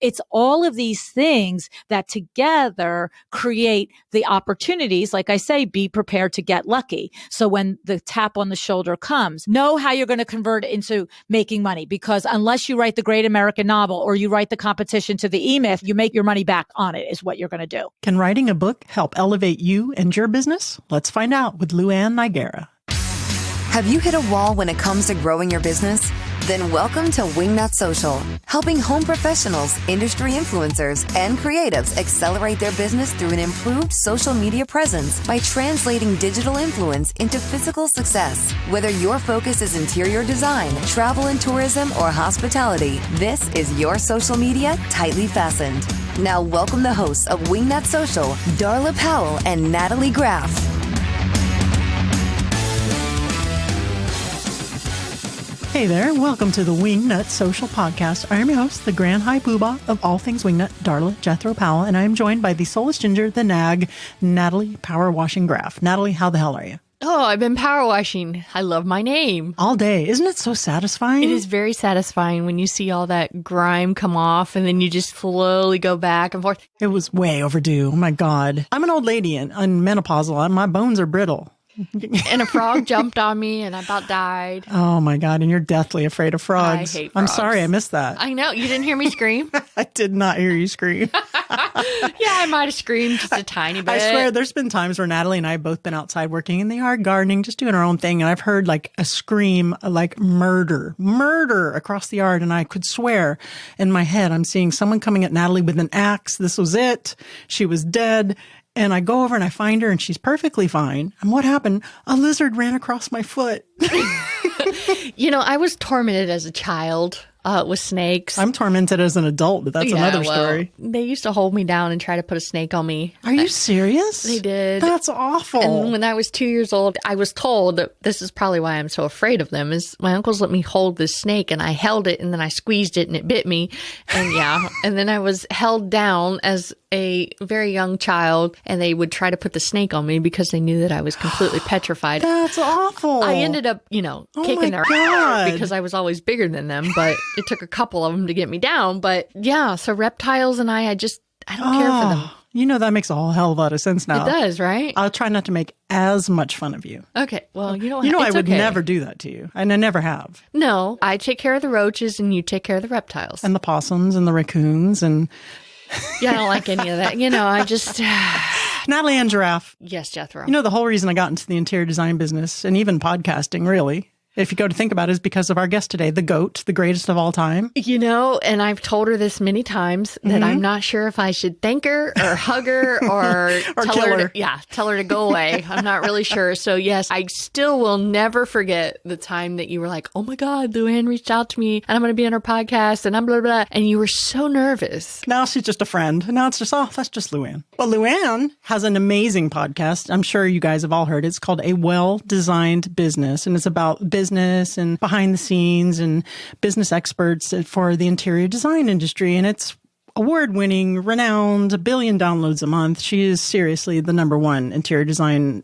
it's all of these things that together create the opportunities. Like I say, be prepared to get lucky. So when the tap on the shoulder comes, know how you're going to convert it into making money, because unless you write the great American novel or you write the competition to the E-Myth, you make your money back on it is what you're going to do. Can writing a book help elevate you and your business? Let's find out with LuAnn Nigara. Have you hit a wall when it comes to growing your business? Then welcome to Wingnut Social, helping home professionals, industry influencers, and creatives accelerate their business through an improved social media presence by translating digital influence into physical success. Whether your focus is interior design, travel and tourism, or hospitality, this is your social media tightly fastened. Now welcome the hosts of Wingnut Social, Darla Powell and Natalie Graff. Hey there, welcome to the Wingnut Social Podcast. I am your host, the Grand High Poobah of all things Wingnut, Darla Jethro Powell, and I am joined by the soulless ginger, the nag, Natalie Power Washing Graff. Natalie, how the hell are you? Oh, I've been power washing. I love my name. All day. Isn't it so satisfying? It is very satisfying when you see all that grime come off and then you just slowly go back and forth. It was way overdue. Oh my God. I'm an old lady and menopausal. My bones are brittle. And a frog jumped on me and I about died. Oh my God. And you're deathly afraid of frogs. I hate I'm frogs. sorry I missed that. I know. You didn't hear me scream? I did not hear you scream. Yeah, I might have screamed just a tiny bit. I swear there's been times where Natalie and I have both been outside working in the yard, gardening, just doing our own thing. And I've heard like a scream, like murder across the yard. And I could swear in my head, I'm seeing someone coming at Natalie with an axe. This was it. She was dead. And I go over and I find her and she's perfectly fine. And what happened? A lizard ran across my foot. You know, I was tormented as a child with snakes. I'm tormented as an adult, but that's another story. They used to hold me down and try to put a snake on me. Are you serious? They did. That's awful. And when I was 2 years old, I was told that this is probably why I'm so afraid of them, is my uncles let me hold this snake and I held it and then I squeezed it and it bit me. And yeah, and then I was held down as a very young child and they would try to put the snake on me because they knew that I was completely petrified. That's awful. I ended up, kicking their ass because I was always bigger than them, but it took a couple of them to get me down. But yeah, so reptiles and I don't care for them. You know, that makes a whole hell of a lot of sense now. It does, right? I'll try not to make as much fun of you. Okay. Well, I would never do that to you. And I never have. No, I take care of the roaches and you take care of the reptiles. And the possums and the raccoons and... Yeah, I don't like any of that. I just... Natalie and Giraffe. Yes, Jethro. The whole reason I got into the interior design business and even podcasting, really, if you go to think about it, is because of our guest today, the GOAT, the greatest of all time. And I've told her this many times that I'm not sure if I should thank her or hug her or, tell her to go away. I'm not really sure. So yes, I still will never forget the time that you were like, oh my God, LuAnn reached out to me and I'm going to be on her podcast and I'm blah, blah, blah. And you were so nervous. Now she's just a friend. Now it's just, that's just LuAnn. Well, LuAnn has an amazing podcast. I'm sure you guys have all heard it. It's called A Well-Designed Business. And it's about business and behind the scenes and business experts for the interior design industry. And it's award-winning, renowned, 1 billion downloads a month. She is seriously the number one interior design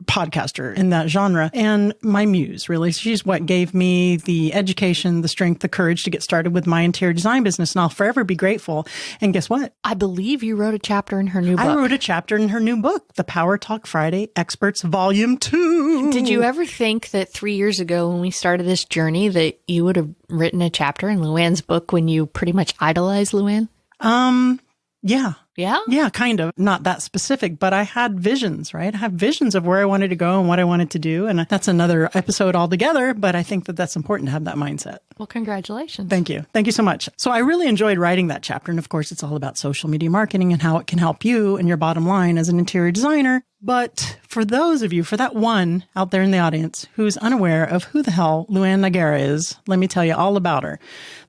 podcaster in that genre and my muse, really. She's what gave me the education, the strength, the courage to get started with my interior design business. And I'll forever be grateful. And guess what? I believe you wrote a chapter in her new book. I wrote a chapter in her new book, The Power Talk Friday Experts Volume 2. Did you ever think that 3 years ago when we started this journey that you would have written a chapter in LuAnn's book when you pretty much idolized LuAnn? Yeah. Yeah? Yeah, kind of. Not that specific, but I had visions, right? I have visions of where I wanted to go and what I wanted to do. And that's another episode altogether, but I think that that's important to have that mindset. Well, congratulations. Thank you. Thank you so much. So I really enjoyed writing that chapter. And of course, it's all about social media marketing and how it can help you and your bottom line as an interior designer. But for those of you, for that one out there in the audience who's unaware of who the hell LuAnn Nigara is, let me tell you all about her.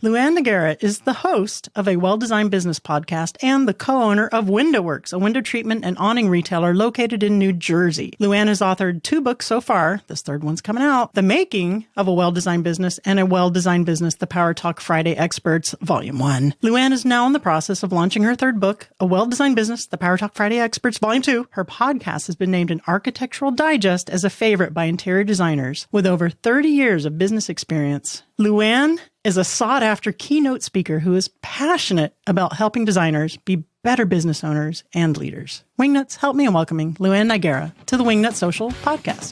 LuAnn Nigara is the host of a well-designed business podcast and the co-owner of WindowWorks, a window treatment and awning retailer located in New Jersey. LuAnn has authored 2 books so far. This third one's coming out. The Making of a Well-Designed Business and A Well-Designed Business, The Power Talk Friday Experts, Volume 1. LuAnn is now in the process of launching her 3rd book, A Well-Designed Business, The Power Talk Friday Experts, Volume 2. Her podcast has been named in Architectural Digest as a favorite by interior designers. With over 30 years of business experience, LuAnn is a sought-after keynote speaker who is passionate about helping designers be better business owners and leaders. Wingnuts, help me in welcoming LuAnn Nigara to the Wingnut Social podcast.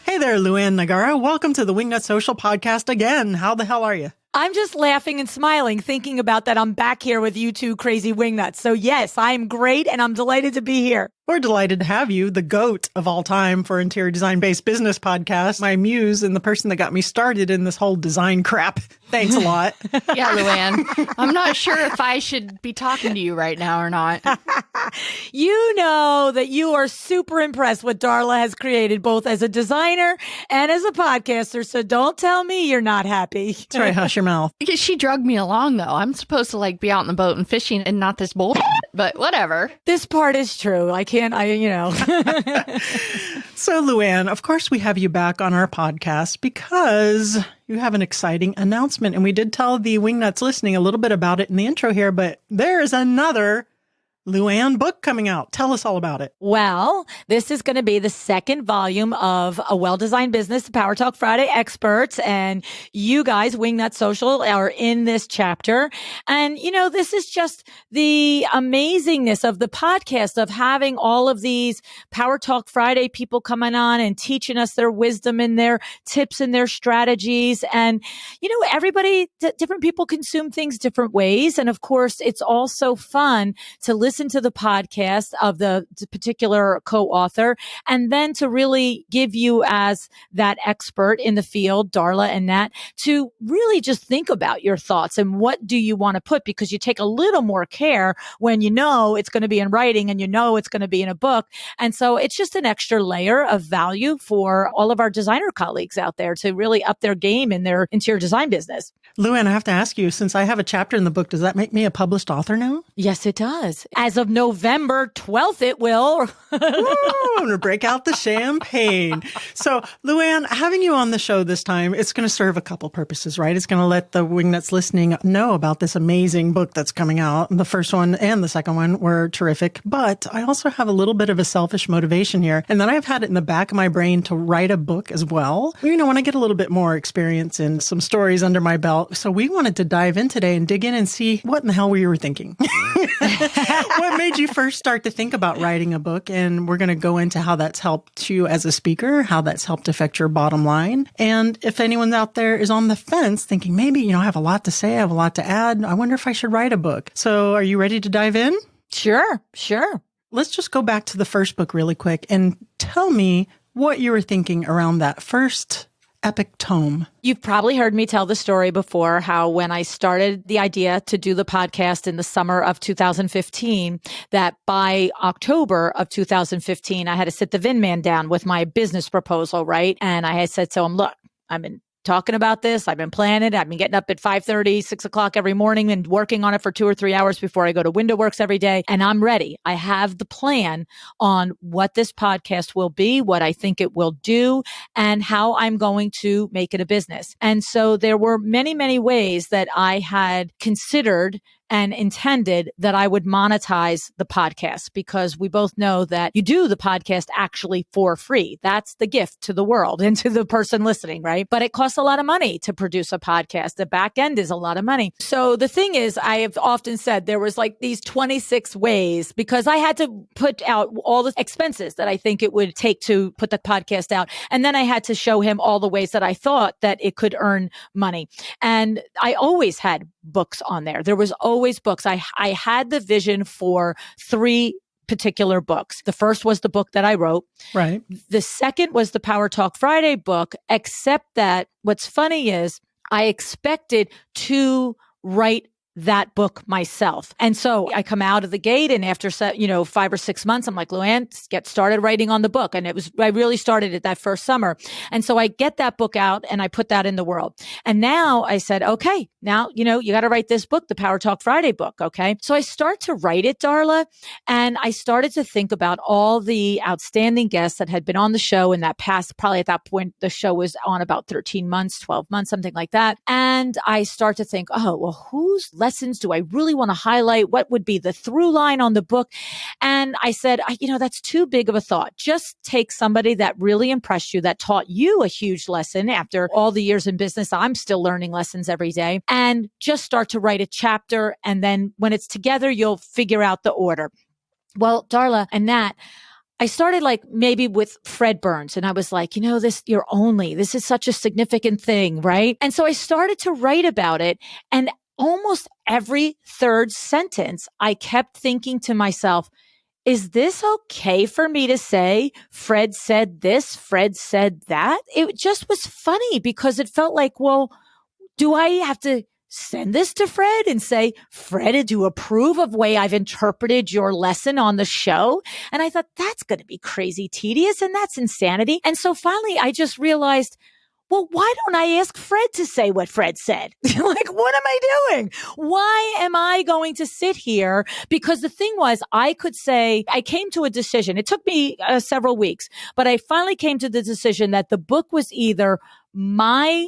Hey there, LuAnn Nigara. Welcome to the Wingnut Social podcast again. How the hell are you? I'm just laughing and smiling, thinking about that I'm back here with you two crazy wingnuts. So yes, I'm great and I'm delighted to be here. We're delighted to have you, the GOAT of all time for interior design-based business podcasts, my muse and the person that got me started in this whole design crap. Thanks a lot. Yeah, LuAnn. I'm not sure if I should be talking to you right now or not. You know that you are super impressed what Darla has created, both as a designer and as a podcaster. So don't tell me you're not happy. That's right. Hush your mouth. Because she drugged me along, though. I'm supposed to be out in the boat and fishing and not this bullshit, but whatever. This part is true. So, LuAnn, of course, we have you back on our podcast because you have an exciting announcement. And we did tell the Wingnuts listening a little bit about it in the intro here, but there is another LuAnn book coming out. Tell us all about it. Well, this is going to be the second volume of A Well-Designed Business, Power Talk Friday Experts. And you guys, Wingnut Social, are in this chapter. And, this is just the amazingness of the podcast of having all of these Power Talk Friday people coming on and teaching us their wisdom and their tips and their strategies. And, different people consume things different ways. And of course, it's also fun to listen to the podcast of the particular co-author and then to really give you as that expert in the field, Darla and Nat, to really just think about your thoughts and what do you want to put, because you take a little more care when it's going to be in writing and it's going to be in a book. And so it's just an extra layer of value for all of our designer colleagues out there to really up their game in their interior design business. LuAnn, I have to ask you, since I have a chapter in the book, does that make me a published author now? Yes, it does. As of November 12th, it will. I'm going to break out the champagne. So, LuAnn, having you on the show this time, it's going to serve a couple purposes, right? It's going to let the Wingnuts listening know about this amazing book that's coming out. The first one and the second one were terrific, but I also have a little bit of a selfish motivation here. And then I've had it in the back of my brain to write a book as well. When I get a little bit more experience and some stories under my belt. So we wanted to dive in today and dig in and see what in the hell you were thinking. What made you first start to think about writing a book? And we're going to go into how that's helped you as a speaker, how that's helped affect your bottom line. And if anyone out there is on the fence thinking, maybe, I have a lot to say, I have a lot to add, I wonder if I should write a book. So are you ready to dive in? Sure. Let's just go back to the first book really quick and tell me what you were thinking around that first epic tome. You've probably heard me tell the story before, how when I started the idea to do the podcast in the summer of 2015, that by October of 2015, I had to sit the VIN man down with my business proposal, right? And I had said to him, look, I've been talking about this. I've been planning. I've been getting up at 5:30, 6 o'clock every morning and working on it for 2 or 3 hours before I go to Window Works every day. And I'm ready. I have the plan on what this podcast will be, what I think it will do, and how I'm going to make it a business. And so there were many, many ways that I had considered and intended that I would monetize the podcast, because we both know that you do the podcast actually for free. That's the gift to the world and to the person listening, right? But it costs a lot of money to produce a podcast. The back end is a lot of money. So the thing is, I have often said there was these 26 ways, because I had to put out all the expenses that I think it would take to put the podcast out. And then I had to show him all the ways that I thought that it could earn money. And I always had books on there. There was always books. I had the vision for 3 particular books. The first was the book that I wrote. Right. The second was the Power Talk Friday book, except that what's funny is I expected to write that book myself. And so I come out of the gate, and after 5 or 6 months, I'm like, LuAnn, get started writing on the book. And I really started it that first summer. And so I get that book out and I put that in the world. And now I said, okay, now, you got to write this book, the Power Talk Friday book. Okay. So I start to write it, Darla, and I started to think about all the outstanding guests that had been on the show in that past, probably at that point, the show was on about 13 months, 12 months, something like that. And I start to think, oh, well, who's less lessons do I really want to highlight? What would be the through line on the book? And I said, that's too big of a thought. Just take somebody that really impressed you, that taught you a huge lesson. After all the years in business, I'm still learning lessons every day, and just start to write a chapter. And then when it's together, you'll figure out the order. Well, Darla and Nat, I started like maybe with Fred Burns, and I was like, this is such a significant thing, right? And so I started to write about it, and almost every third sentence, I kept thinking to myself, is this okay for me to say? Fred said this, Fred said that. It just was funny because it felt like, well, do I have to send this to Fred and say, Fred, do you approve of the way I've interpreted your lesson on the show? And I thought, that's going to be crazy tedious, and that's insanity. And so finally, I just realized, well, why don't I ask Fred to say what Fred said? Like, what am I doing? Why am I going to sit here? Because the thing was, I came to a decision. It took me several weeks, but I finally came to the decision that the book was either my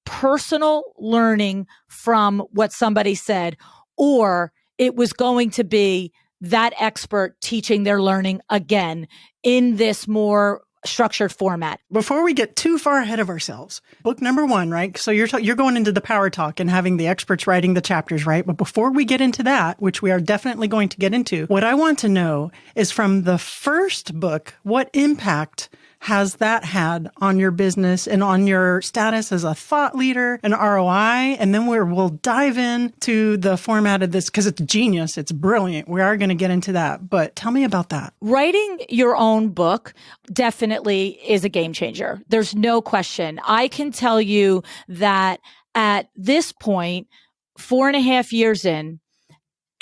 personal learning from what somebody said, or it was going to be that expert teaching their learning again in this more structured format. Before we get too far ahead of ourselves, book number 1, right? So you're going into the power talk and having the experts writing the chapters, right? But before we get into that, which we are definitely going to get into, what I want to know is from the first book, what impact has that had on your business and on your status as a thought leader and ROI? And then we'll dive in to the format of this because it's genius. It's brilliant. We are going to get into that. But tell me about that. Writing your own book definitely is a game changer. There's no question. I can tell you that at this point, 4.5 years in,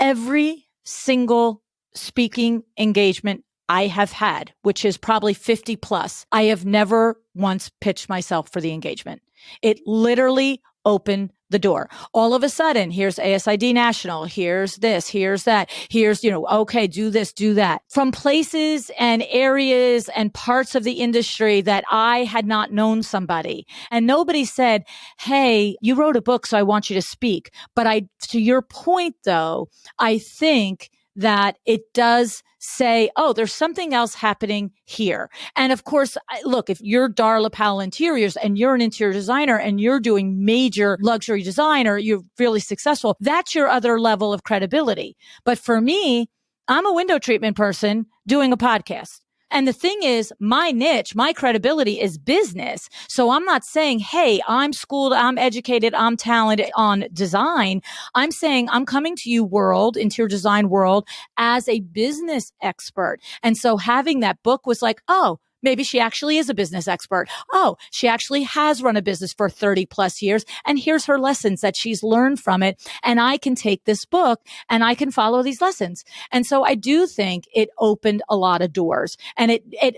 every single speaking engagement I have had, which is probably 50 plus, I have never once pitched myself for the engagement. It literally opened the door. All of a sudden, here's ASID National, here's this, here's that, here's, okay, do this, do that. From places and areas and parts of the industry that I had not known somebody. And nobody said, hey, you wrote a book, so I want you to speak. But to your point though, I think that it does say, oh, there's something else happening here. And of course, look, if you're Darla Powell Interiors and you're an interior designer and you're doing major luxury design or you're really successful, that's your other level of credibility. But for me, I'm a window treatment person doing a podcast. And the thing is, my niche, my credibility is business. So I'm not saying, hey, I'm schooled, I'm educated, I'm talented on design. I'm saying I'm coming to you interior design world, as a business expert. And so having that book was like, oh, maybe she actually is a business expert. Oh, she actually has run a business for 30 plus years. And here's her lessons that she's learned from it. And I can take this book and I can follow these lessons. And so I do think it opened a lot of doors. And it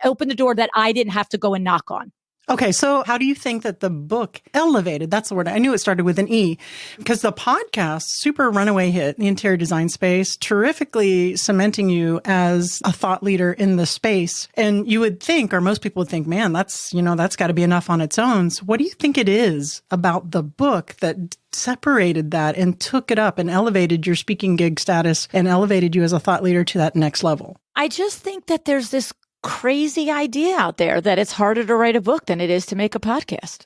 opened the door that I didn't have to go and knock on. Okay, so how do you think that the book elevated? That's the word. I knew it started with an E, because the podcast, super runaway hit in the interior design space, terrifically cementing you as a thought leader in the space. And you would think, or most people would think, man, that's got to be enough on its own. So what do you think it is about the book that separated that and took it up and elevated your speaking gig status and elevated you as a thought leader to that next level? I just think that there's this crazy idea out there that it's harder to write a book than it is to make a podcast.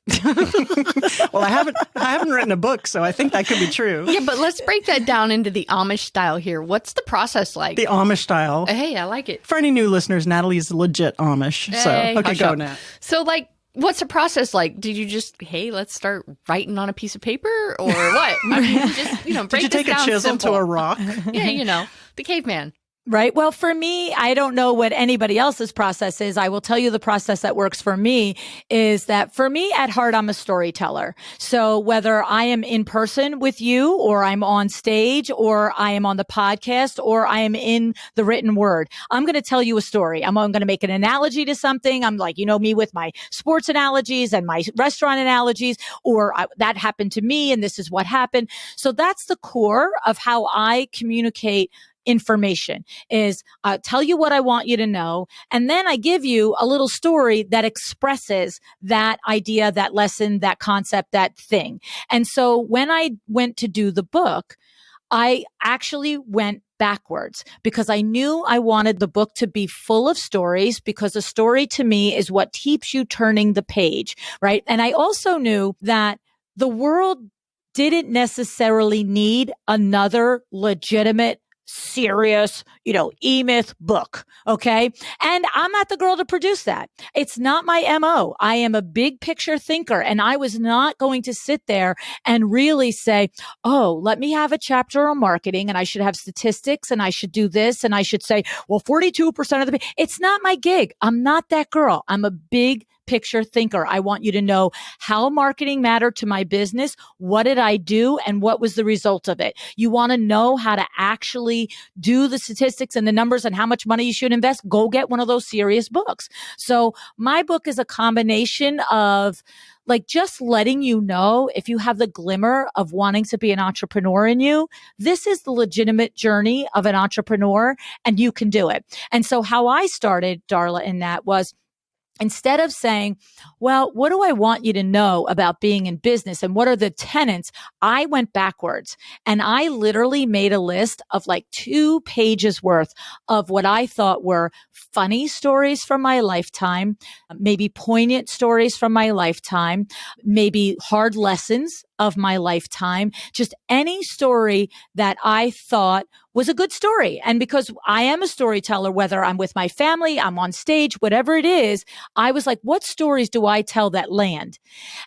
Well, I haven't written a book, so I think that could be true. Yeah, but let's break that down into the Amish style here. What's the process like? The Amish style. Hey, I like it. For any new listeners, Natalie's legit Amish. Hey, okay, go, Nat. So, what's the process like? Did you just, hey, let's start writing on a piece of paper, or what? I mean, just, break Did you take a chisel to a rock? Yeah, the caveman. Right. Well, for me, I don't know what anybody else's process is. I will tell you the process that works for me is that for me at heart, I'm a storyteller. So whether I am in person with you or I'm on stage or I am on the podcast or I am in the written word, I'm going to tell you a story. I'm going to make an analogy to something. I'm like, me with my sports analogies and my restaurant analogies, or that happened to me and this is what happened. So that's the core of how I communicate information is tell you what I want you to know. And then I give you a little story that expresses that idea, that lesson, that concept, that thing. And so when I went to do the book, I actually went backwards because I knew I wanted the book to be full of stories, because a story to me is what keeps you turning the page, right? And I also knew that the world didn't necessarily need another legitimate, serious, E-Myth book. Okay. And I'm not the girl to produce that. It's not my MO. I am a big picture thinker, and I was not going to sit there and really say, oh, let me have a chapter on marketing, and I should have statistics, and I should do this, and I should say, well, 42% of the, it's not my gig. I'm not that girl. I'm a big picture thinker. I want you to know how marketing mattered to my business. What did I do? And what was the result of it? You want to know how to actually do the statistics and the numbers and how much money you should invest? Go get one of those serious books. So my book is a combination of like just letting you know, if you have the glimmer of wanting to be an entrepreneur in you, this is the legitimate journey of an entrepreneur and you can do it. And so how I started, Darla, in that was, instead of saying, well, what do I want you to know about being in business and what are the tenets? I went backwards and I literally made a list of like 2 pages worth of what I thought were funny stories from my lifetime, maybe poignant stories from my lifetime, maybe hard lessons of my lifetime, just any story that I thought was a good story. And because I am a storyteller, whether I'm with my family, I'm on stage, whatever it is, I was like, what stories do I tell that land?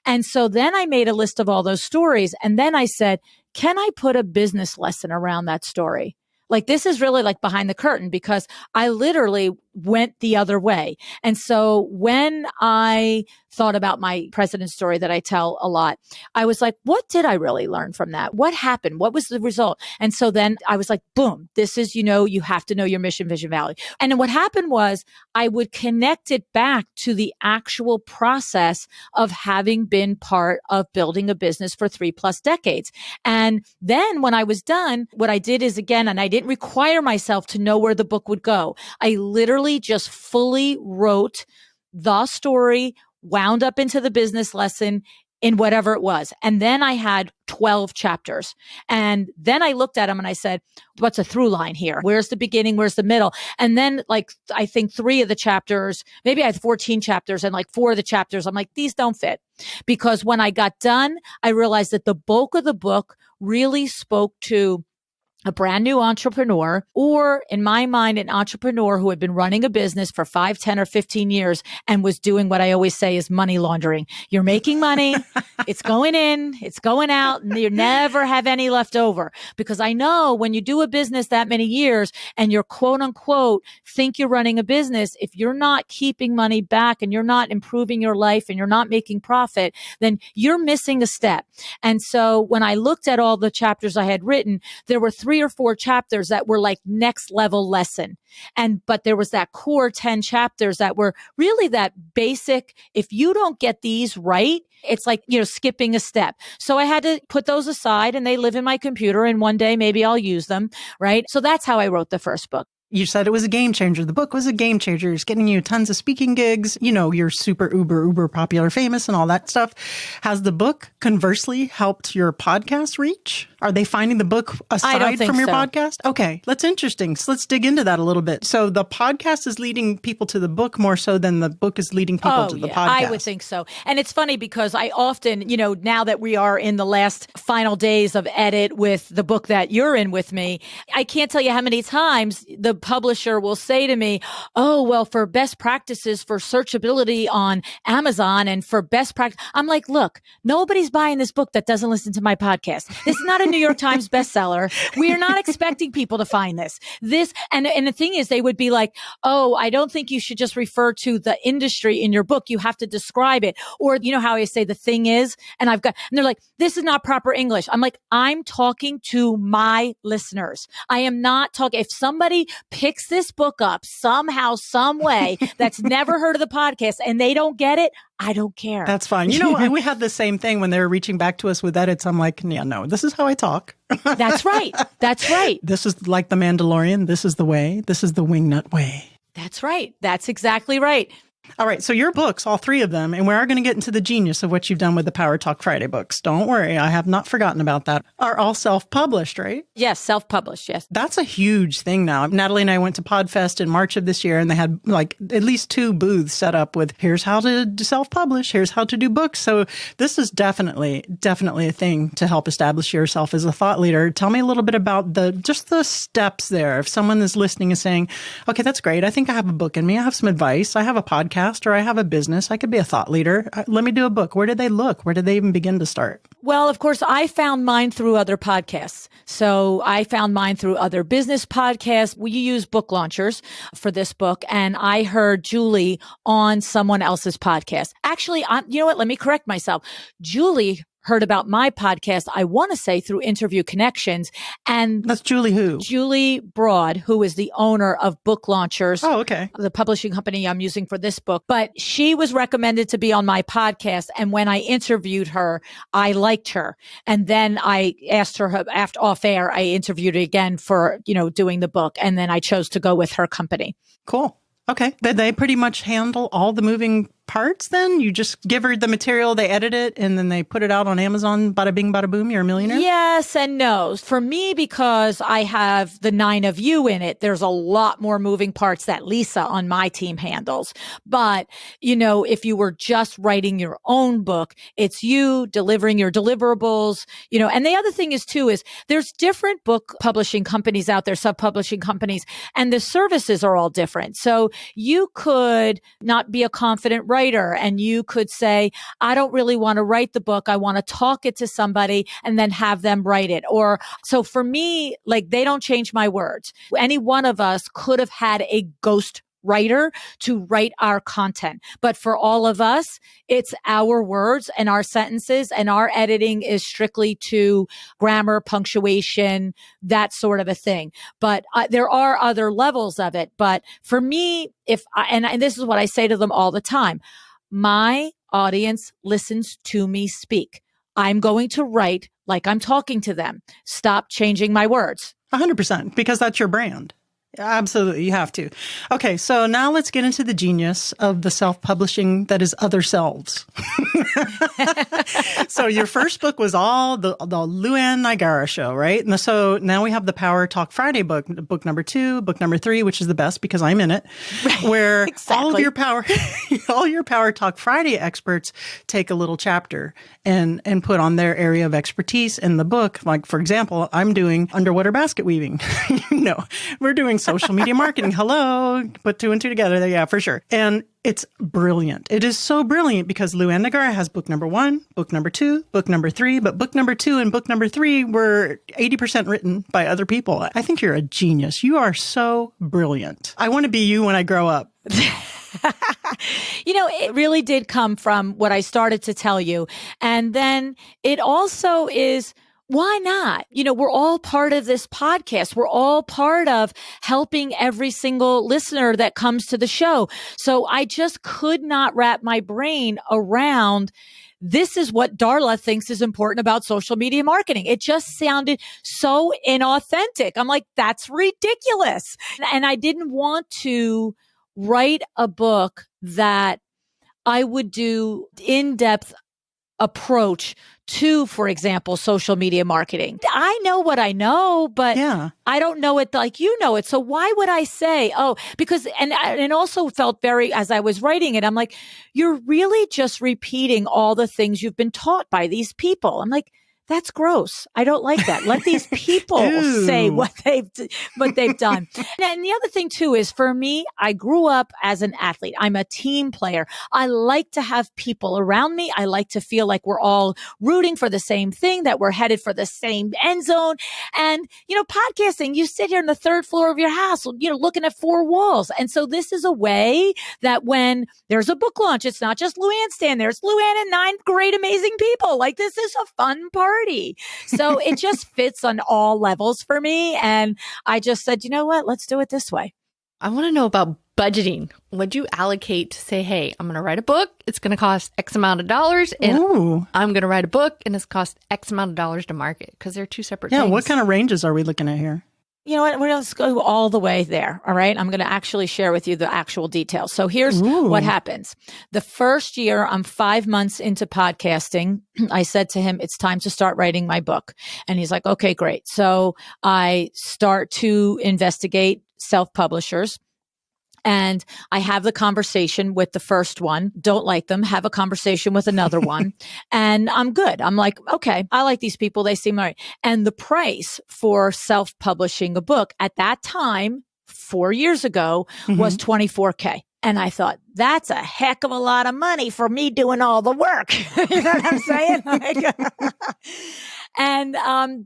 And so then I made a list of all those stories. And then I said, can I put a business lesson around that story? Like, this is really like behind the curtain, because I literally went the other way. And so when I thought about my president's story that I tell a lot, I was like, what did I really learn from that? What happened? What was the result? And so then I was like, boom, this is, you have to know your mission, vision, value. And then what happened was I would connect it back to the actual process of having been part of building a business for 3+ decades. And then when I was done, what I did is, again, and I didn't require myself to know where the book would go. I literally just fully wrote the story, wound up into the business lesson in whatever it was. And then I had 12 chapters. And then I looked at them and I said, what's a through line here? Where's the beginning? Where's the middle? And then I think 3 of the chapters, maybe I had 14 chapters, and 4 of the chapters, I'm like, these don't fit. Because when I got done, I realized that the bulk of the book really spoke to a brand new entrepreneur, or in my mind, an entrepreneur who had been running a business for 5, 10, or 15 years and was doing what I always say is money laundering. You're making money. It's going in, it's going out, and you never have any left over. Because I know when you do a business that many years and you're quote unquote think you're running a business, if you're not keeping money back and you're not improving your life and you're not making profit, then you're missing a step. And so when I looked at all the chapters I had written, there were 3 or 4 chapters that were like next level lesson. But there was that core 10 chapters that were really that basic. If you don't get these right, it's like, skipping a step. So I had to put those aside, and they live in my computer, and one day maybe I'll use them. Right. So that's how I wrote the first book. You said it was a game changer. The book was a game changer. It's getting you tons of speaking gigs. You're super uber popular, famous, and all that stuff. Has the book conversely helped your podcast reach? Are they finding the book aside from your podcast? Okay, that's interesting. So let's dig into that a little bit. So the podcast is leading people to the book more so than the book is leading people to the podcast. I would think so. And it's funny because I often, now that we are in the last final days of edit with the book that you're in with me, I can't tell you how many times the publisher will say to me, oh, well, for best practices for searchability on Amazon and for best practice, I'm like, look, nobody's buying this book that doesn't listen to my podcast. This is not a New York Times bestseller. We are not expecting people to find this. And the thing is, they would be like, oh, I don't think you should just refer to the industry in your book. You have to describe it. Or you know how I say the thing is, and they're like, this is not proper English. I'm like, I'm talking to my listeners. I am not talking. If somebody picks this book up somehow, some way that's never heard of the podcast and they don't get it, I don't care. That's fine. We had the same thing when they were reaching back to us with edits. I'm like, yeah, no, this is how I talk. That's right. That's right. This is like the Mandalorian. This is the way. This is the Wingnut way. That's right. That's exactly right. All right. So your books, all three of them, and we are going to get into the genius of what you've done with the Power Talk Friday books. Don't worry. I have not forgotten about that. Are all self-published, right? Yes. Self-published. Yes. That's a huge thing now. Natalie and I went to PodFest in March of this year, and they had like at least 2 booths set up with here's how to self-publish, here's how to do books. So this is definitely a thing to help establish yourself as a thought leader. Tell me a little bit about just the steps there. If someone is listening and saying, okay, that's great. I think I have a book in me. I have some advice. I have a podcast. Or I have a business. I could be a thought leader. Let me do a book. Where did they look? Where did they even begin to start? Well, of course, I found mine through other podcasts. So I found mine through other business podcasts. We use book launchers for this book. And I heard Julie on someone else's podcast. Actually, you know what? Let me correct myself. Julie heard about my podcast, I want to say through Interview Connections. And that's Julie who? Julie Broad, who is the owner of Book Launchers. Oh, okay. The publishing company I'm using for this book. But she was recommended to be on my podcast. And when I interviewed her, I liked her. And then I asked her after off air, I interviewed her again for, doing the book. And then I chose to go with her company. Cool. Okay. Did they pretty much handle all the moving parts then? You just give her the material, they edit it, and then they put it out on Amazon, bada bing, bada boom, you're a millionaire? Yes and no. For me, because I have the 9 of you in it, there's a lot more moving parts that Lisa on my team handles. But, if you were just writing your own book, it's you delivering your deliverables, and the other thing is there's different book publishing companies out there, sub-publishing companies, and the services are all different. So you could not be a confident writer and you could say, I don't really want to write the book. I want to talk it to somebody and then have them write it. Or so for me, they don't change my words. Any one of us could have had a ghost writer to write our content. But for all of us, it's our words and our sentences, and our editing is strictly to grammar, punctuation, that sort of a thing. But there are other levels of it. But for me, and this is what I say to them all the time, my audience listens to me speak. I'm going to write like I'm talking to them. Stop changing my words. 100%, because that's your brand. Absolutely. You have to. Okay. So now let's get into the genius of the self-publishing that is other selves. So your first book was all the LuAnn Nigara show, right? And so now we have the Power Talk Friday book number 2, book number 3, which is the best because I'm in it, where exactly. all your Power Talk Friday experts take a little chapter and put on their area of expertise in the book. Like, for example, I'm doing underwater basket weaving. We're doing social media marketing. Hello. Put 2 and 2 together. Yeah, for sure. And it's brilliant. It is so brilliant because LuAnn Nigara has book number 1, book number 2, book number 3, but book number 2 and book number 3 were 80% written by other people. I think you're a genius. You are so brilliant. I want to be you when I grow up. It really did come from what I started to tell you. And then it also is, why not? We're all part of this podcast. We're all part of helping every single listener that comes to the show. So I just could not wrap my brain around this is what Darla thinks is important about social media marketing. It just sounded so inauthentic. I'm like, that's ridiculous. And I didn't want to write a book that I would do in-depth approach to, for example, social media marketing. I know what I know, but yeah. I don't know it like you know it. So why would I say, because, and it also felt very, as I was writing it, I'm like, you're really just repeating all the things you've been taught by these people. I'm like, that's gross. I don't like that. Let these people say what they've done. And the other thing too is, for me, I grew up as an athlete. I'm a team player. I like to have people around me. I like to feel like we're all rooting for the same thing, that we're headed for the same end zone. And, podcasting, you sit here on the 3rd floor of your house, looking at 4 walls. And so this is a way that when there's a book launch, it's not just LuAnn stand there. It's LuAnn and 9 great, amazing people. Like, this is a fun part party. So it just fits on all levels for me. And I just said, you know what? Let's do it this way. I want to know about budgeting. Would you allocate to say, hey, I'm going to write a book. It's going to cost X amount of dollars. And I'm going to write a book and it's cost X amount of dollars to market, because they're two separate things. Yeah. What kind of ranges are we looking at here? You know what? Let's go all the way there. All right. I'm going to actually share with you the actual details. So here's what happens. The first year, I'm 5 months into podcasting. I said to him, it's time to start writing my book. And he's like, okay, great. So I start to investigate self-publishers. And I have the conversation with the first one, don't like them, have a conversation with another one, and I'm good. I'm like, okay, I like these people. They seem all right. And the price for self-publishing a book at that time, 4 years ago, was $24K. And I thought, that's a heck of a lot of money for me doing all the work. You know what I'm saying?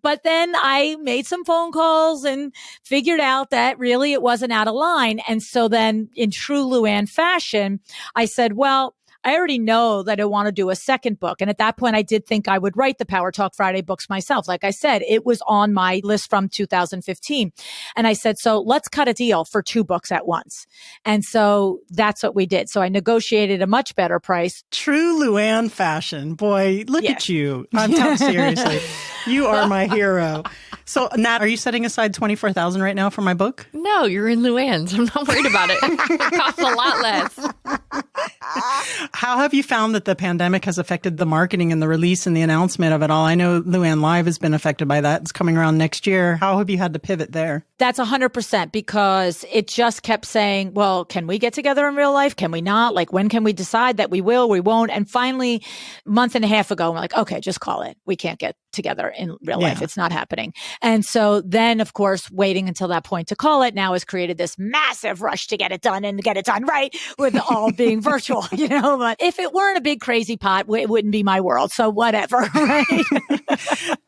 But then I made some phone calls and figured out that really it wasn't out of line. And so then in true LuAnn fashion, I said, well, I already know that I want to do a second book. And at that point, I did think I would write the Power Talk Friday books myself. Like I said, it was on my list from 2015. And I said, so let's cut a deal for 2 books at once. And so that's what we did. So I negotiated a much better price. True LuAnn fashion. Boy, look at you. I'm talking seriously. You are my hero. So, Nat, are you setting aside $24,000 right now for my book? No, you're in LuAnn's. I'm not worried about it. It costs a lot less. How have you found that the pandemic has affected the marketing and the release and the announcement of it all? I know LuAnn Live has been affected by that. It's coming around next year. How have you had to pivot there? That's 100%, because it just kept saying, well, can we get together in real life? Can we not? Like, when can we decide that we will, we won't? And finally, a month and a half ago, we're like, okay, just call it. We can't get together in real life. It's not happening. And so then, of course, waiting until that point to call it now has created this massive rush to get it done and get it done right, with all being virtual, you know. But if it weren't a big crazy pot, it wouldn't be my world. So whatever, right?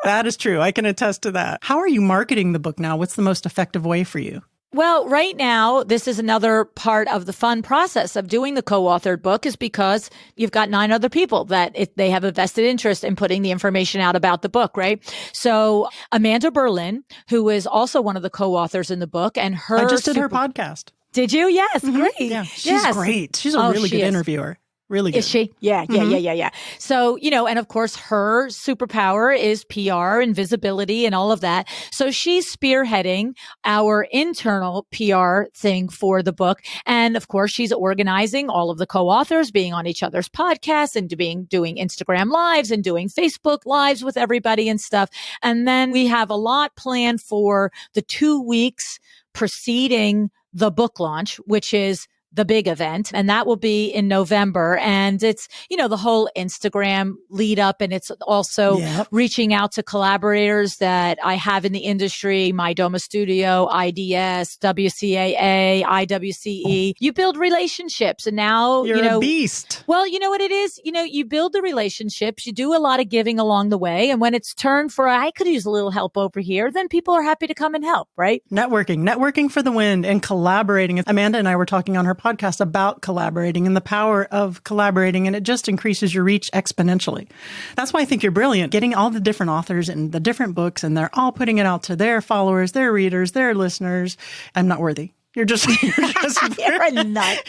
That is true. I can attest to that. How are you marketing the book now? What's the most effective way for you? Well, right now, this is another part of the fun process of doing the co-authored book, is because you've got 9 other people that they have a vested interest in putting the information out about the book, right? So Amanda Berlin, who is also one of the co-authors in the book, and her— I just did her podcast. Did you? Yes. Great. Yeah. She's great. She's a really good interviewer. Really good. Is she? Yeah. So, you know, and of course her superpower is PR and visibility and all of that. So she's spearheading our internal PR thing for the book. And of course, she's organizing all of the co-authors, being on each other's podcasts and doing Instagram lives and doing Facebook lives with everybody and stuff. And then we have a lot planned for the 2 weeks preceding the book launch, which is the big event. And that will be in November. And it's, you know, the whole Instagram lead up. And it's also reaching out to collaborators that I have in the industry, My Doma Studio, IDS, WCAA, IWCE. You build relationships. And now, you're a beast. Well, you know what it is? You know, you build the relationships, you do a lot of giving along the way. And when it's turned for, I could use a little help over here, then people are happy to come and help, right? Networking for the win, and collaborating. Amanda and I were talking on her podcast about collaborating and the power of collaborating, and it just increases your reach exponentially. That's why I think you're brilliant, getting all the different authors and the different books, and they're all putting it out to their followers, their readers, their listeners. I'm not worthy. You're just you're a nut.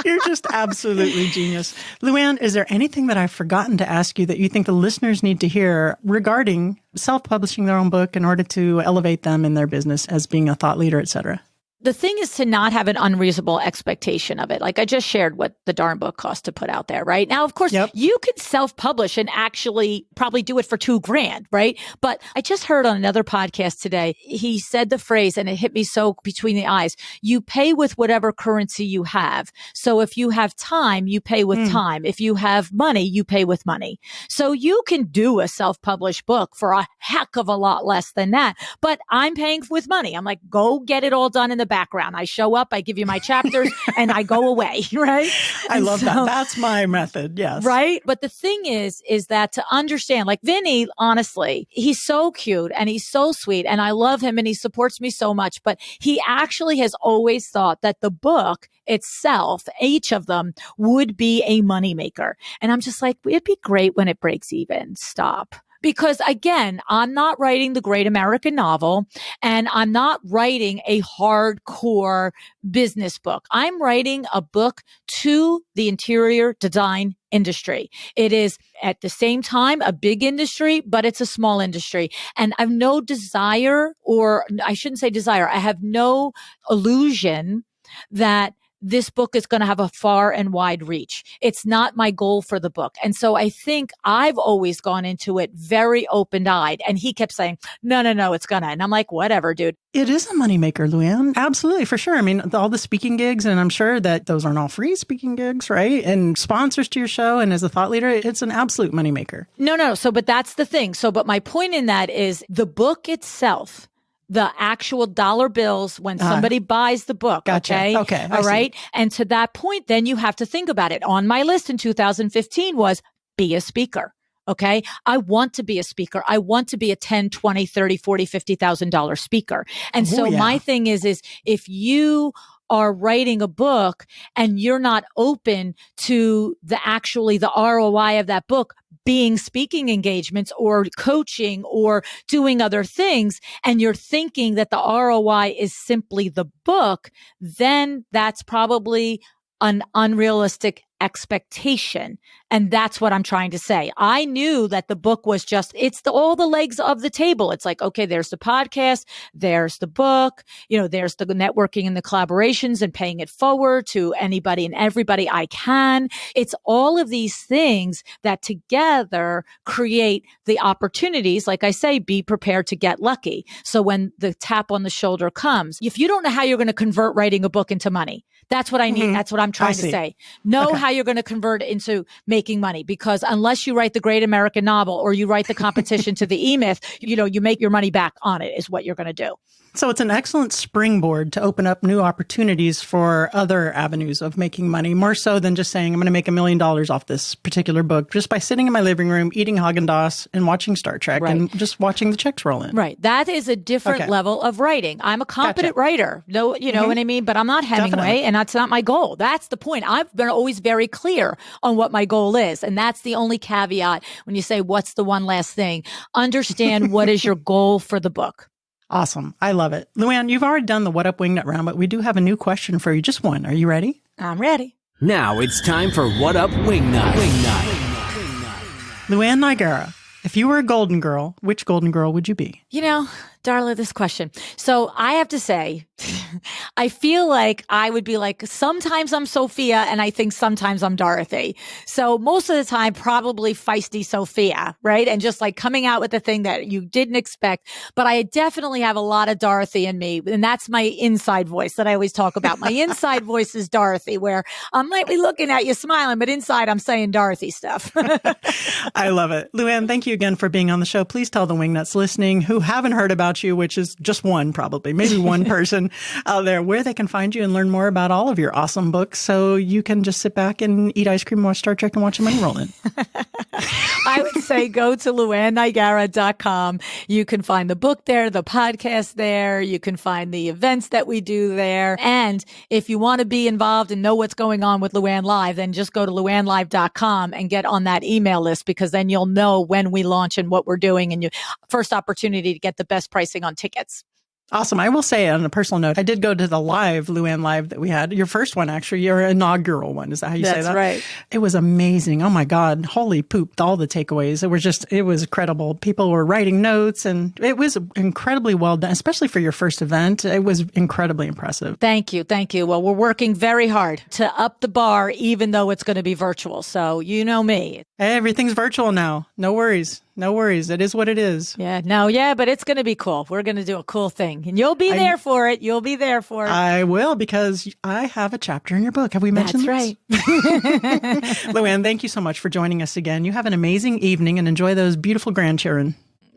You're just absolutely genius. LuAnn, is there anything that I've forgotten to ask you that you think the listeners need to hear regarding self-publishing their own book in order to elevate them in their business as being a thought leader, et cetera? The thing is to not have an unreasonable expectation of it. Like I just shared what the darn book cost to put out there, right? Now, of course, you could self-publish and actually probably do it for $2,000, right? But I just heard on another podcast today, he said the phrase, and it hit me so between the eyes, you pay with whatever currency you have. So if you have time, you pay with time. If you have money, you pay with money. So you can do a self-published book for a heck of a lot less than that. But I'm paying with money. I'm like, go get it all done in the background. I show up, I give you my chapters, and I go away, right? I love that. That's my method. Yes. Right? But the thing is that to understand, like Vinny, honestly, he's so cute and he's so sweet and I love him and he supports me so much, but he actually has always thought that the book itself, each of them, would be a moneymaker. And I'm just like, it'd be great when it breaks even. Stop. Because again, I'm not writing the great American novel and I'm not writing a hardcore business book. I'm writing a book to the interior design industry. It is at the same time a big industry, but it's a small industry. And I've no desire, or I shouldn't say desire, I have no illusion that this book is going to have a far and wide reach. It's not my goal for the book. And so I think I've always gone into it very open-eyed. And he kept saying, no, it's gonna. And I'm like, whatever, dude. It is a moneymaker, LuAnn. Absolutely, for sure. I mean, all the speaking gigs, and I'm sure that those aren't all free speaking gigs, right? And sponsors to your show, and as a thought leader, it's an absolute moneymaker. No. So, but that's the thing. So, but my point in that is the book itself, the actual dollar bills when somebody buys the book. Gotcha. Okay. All right. And to that point, then you have to think about it. On my list in 2015 was be a speaker. Okay. I want to be a speaker. I want to be a $10, $20, $30, $40, $50,000 speaker. And my thing is if you are writing a book and you're not open to the ROI of that book, being speaking engagements or coaching or doing other things, and you're thinking that the ROI is simply the book, then that's probably an unrealistic expectation. And that's what I'm trying to say. I knew that the book was all the legs of the table. It's like, okay, there's the podcast, there's the book, there's the networking and the collaborations and paying it forward to anybody and everybody I can. It's all of these things that together create the opportunities. Like I say, be prepared to get lucky. So when the tap on the shoulder comes, if you don't know how you're going to convert writing a book into money, that's what I need. That's what I'm trying to say. Know how you're going to convert it into making money, because unless you write the great American novel or you write the competition to the E-Myth, you make your money back on it is what you're going to do. So it's an excellent springboard to open up new opportunities for other avenues of making money, more so than just saying, I'm going to make $1 million off this particular book just by sitting in my living room, eating Haagen-Dazs and watching Star Trek and just watching the checks roll in. Right. That is a different level of writing. I'm a competent writer. No, you know what I mean? But I'm not Hemingway, and that's not my goal. That's the point. I've been always very clear on what my goal is. And that's the only caveat when you say, what's the one last thing? Understand what is your goal for the book. Awesome. I love it. LuAnn, you've already done the What Up Wingnut round, but we do have a new question for you. Just one. Are you ready? I'm ready. Now it's time for What Up Wingnut. LuAnn Nigara, if you were a golden girl, which golden girl would you be? Darla, this question. So I have to say, I feel like I would be like, sometimes I'm Sophia and I think sometimes I'm Dorothy. So most of the time, probably feisty Sophia, right? And just like coming out with the thing that you didn't expect. But I definitely have a lot of Dorothy in me. And that's my inside voice that I always talk about. My inside voice is Dorothy, where I might be looking at you smiling, but inside I'm saying Dorothy stuff. I love it. LuAnn, thank you again for being on the show. Please tell the Wingnuts listening who haven't heard about you, which is just one, probably, maybe one person out there, where they can find you and learn more about all of your awesome books, so you can just sit back and eat ice cream and watch Star Trek and watch the money roll in. I would say go to LuAnnNigara.com. You can find the book there, the podcast there. You can find the events that we do there. And if you want to be involved and know what's going on with LuAnn Live, then just go to LuAnnLive.com and get on that email list, because then you'll know when we launch and what we're doing, and your first opportunity to get the best pricing on tickets. Awesome. I will say on a personal note, I did go to the LuAnn Live that we had. Your first one, actually, your inaugural one. Is that how you say that? That's right. It was amazing. Oh my God. Holy poop. All the takeaways. It was incredible. People were writing notes, and it was incredibly well done, especially for your first event. It was incredibly impressive. Thank you. Thank you. Well, we're working very hard to up the bar, even though it's going to be virtual. So you know me. Everything's virtual now. No worries. No worries. It is what it is. But it's going to be cool. We're going to do a cool thing, and you'll be there for it. You'll be there for it. I will, because I have a chapter in your book. Have we mentioned this? That's right. LuAnn, thank you so much for joining us again. You have an amazing evening, and enjoy those beautiful grandchildren.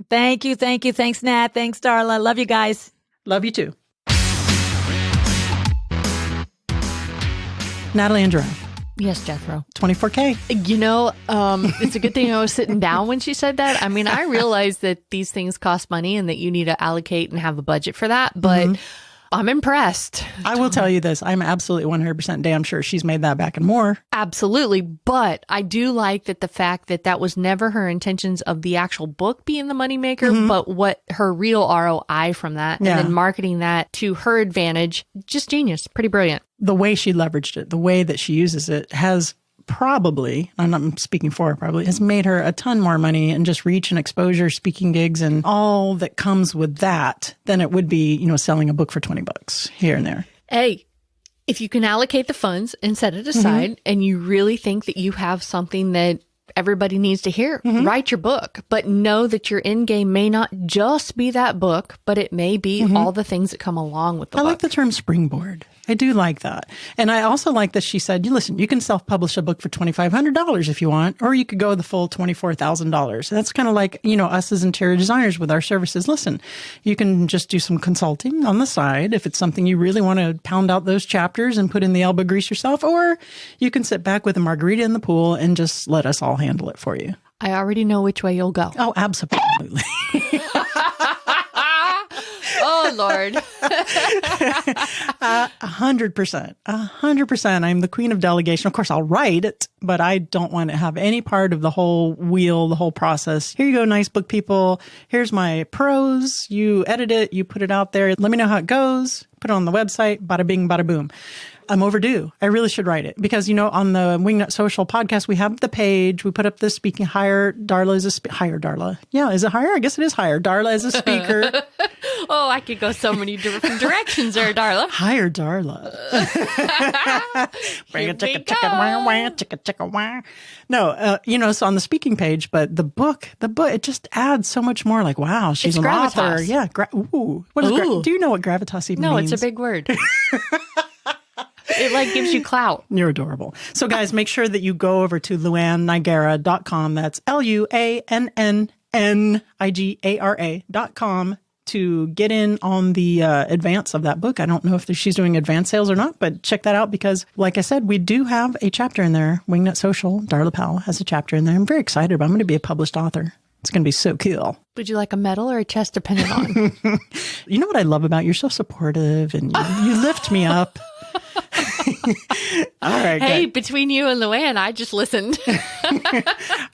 Thank you. Thank you. Thanks, Nat. Thanks, Darla. Love you guys. Love you too. Natalie and Giraffe. Yes, Jethro. 24K. It's a good thing I was sitting down when she said that. I mean, I realize that these things cost money and that you need to allocate and have a budget for that. But I'm impressed. I will tell you this. I'm absolutely 100% damn sure she's made that back and more. Absolutely. But I do like that the fact that that was never her intentions of the actual book being the moneymaker, but what her real ROI from that, and then marketing that to her advantage. Just genius. Pretty brilliant. The way she leveraged it, the way that she uses it has probably, I'm not speaking for her, probably has made her a ton more money and just reach and exposure, speaking gigs, and all that comes with that than it would be, selling a book for $20 here and there. Hey, if you can allocate the funds and set it aside and you really think that you have something that everybody needs to hear, write your book, but know that your end game may not just be that book, but it may be all the things that come along with the book. I like the term springboard. I do like that. And I also like that she said, listen, you can self-publish a book for $2,500 if you want, or you could go the full $24,000. That's kind of like, us as interior designers with our services. Listen, you can just do some consulting on the side if it's something you really want to pound out those chapters and put in the elbow grease yourself, or you can sit back with a margarita in the pool and just let us all handle it for you. I already know which way you'll go. Oh, absolutely. Oh, Lord. 100%. 100%. I'm the queen of delegation. Of course, I'll write it, but I don't want to have any part of the whole wheel, the whole process. Here you go, nice book people. Here's my prose. You edit it. You put it out there. Let me know how it goes. Put it on the website. Bada bing, bada boom. I'm overdue. I really should write it because, on the Wingnut Social podcast, we have the page. We put up the speaking. Hire Darla as a hire Darla. Yeah, is it hire? I guess it is hire Darla as a speaker. Oh, I could go so many different directions there, Darla. Hire Darla. Bring a chicka chicka wah. No, so on the speaking page, but the book, it just adds so much more. Like, wow, she's an author. Yeah. What is do you know what gravitas even means? No, it's a big word. It gives you clout. You're adorable. So guys, make sure that you go over to LuAnnNigara.com. That's LuAnnNigara.com to get in on the advance of that book. I don't know if she's doing advance sales or not, but check that out because, like I said, we do have a chapter in there. Wingnut Social, Darla Powell has a chapter in there. I'm very excited about it. I'm going to be a published author. It's going to be so cool. Would you like a medal or a chest to pin it on? You know what I love about you? You're so supportive and you lift me up. All right. Hey, between you and LuAnn, I just listened.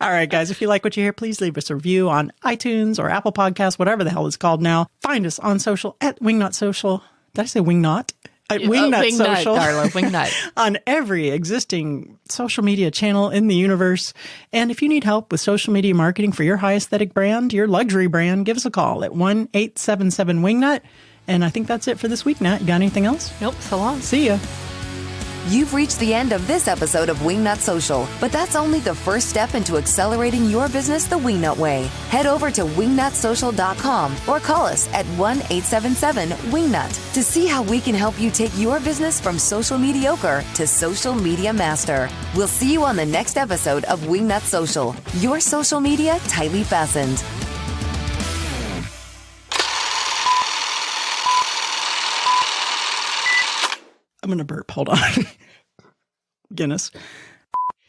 All right, guys. If you like what you hear, please leave us a review on iTunes or Apple Podcasts, whatever the hell it's called now. Find us on social at Wingnut Social. Did I say Wingnut? At Wingnut Social. Darla, Wingnut. On every existing social media channel in the universe. And if you need help with social media marketing for your high aesthetic brand, your luxury brand, give us a call at 1-877-WINGNUT. And I think that's it for this week, Nat. You got anything else? Nope. So long. See ya. You've reached the end of this episode of Wingnut Social, but that's only the first step into accelerating your business the Wingnut way. Head over to wingnutsocial.com or call us at 1-877-WINGNUT to see how we can help you take your business from social mediocre to social media master. We'll see you on the next episode of Wingnut Social, your social media tightly fastened. I'm going to burp. Hold on. Guinness.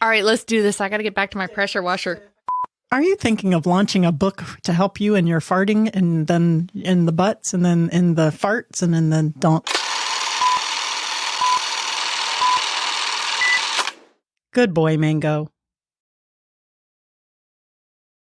All right, let's do this. I got to get back to my pressure washer. Are you thinking of launching a book to help you in your farting and then in the butts and then in the farts and then don't? Good boy, Mango.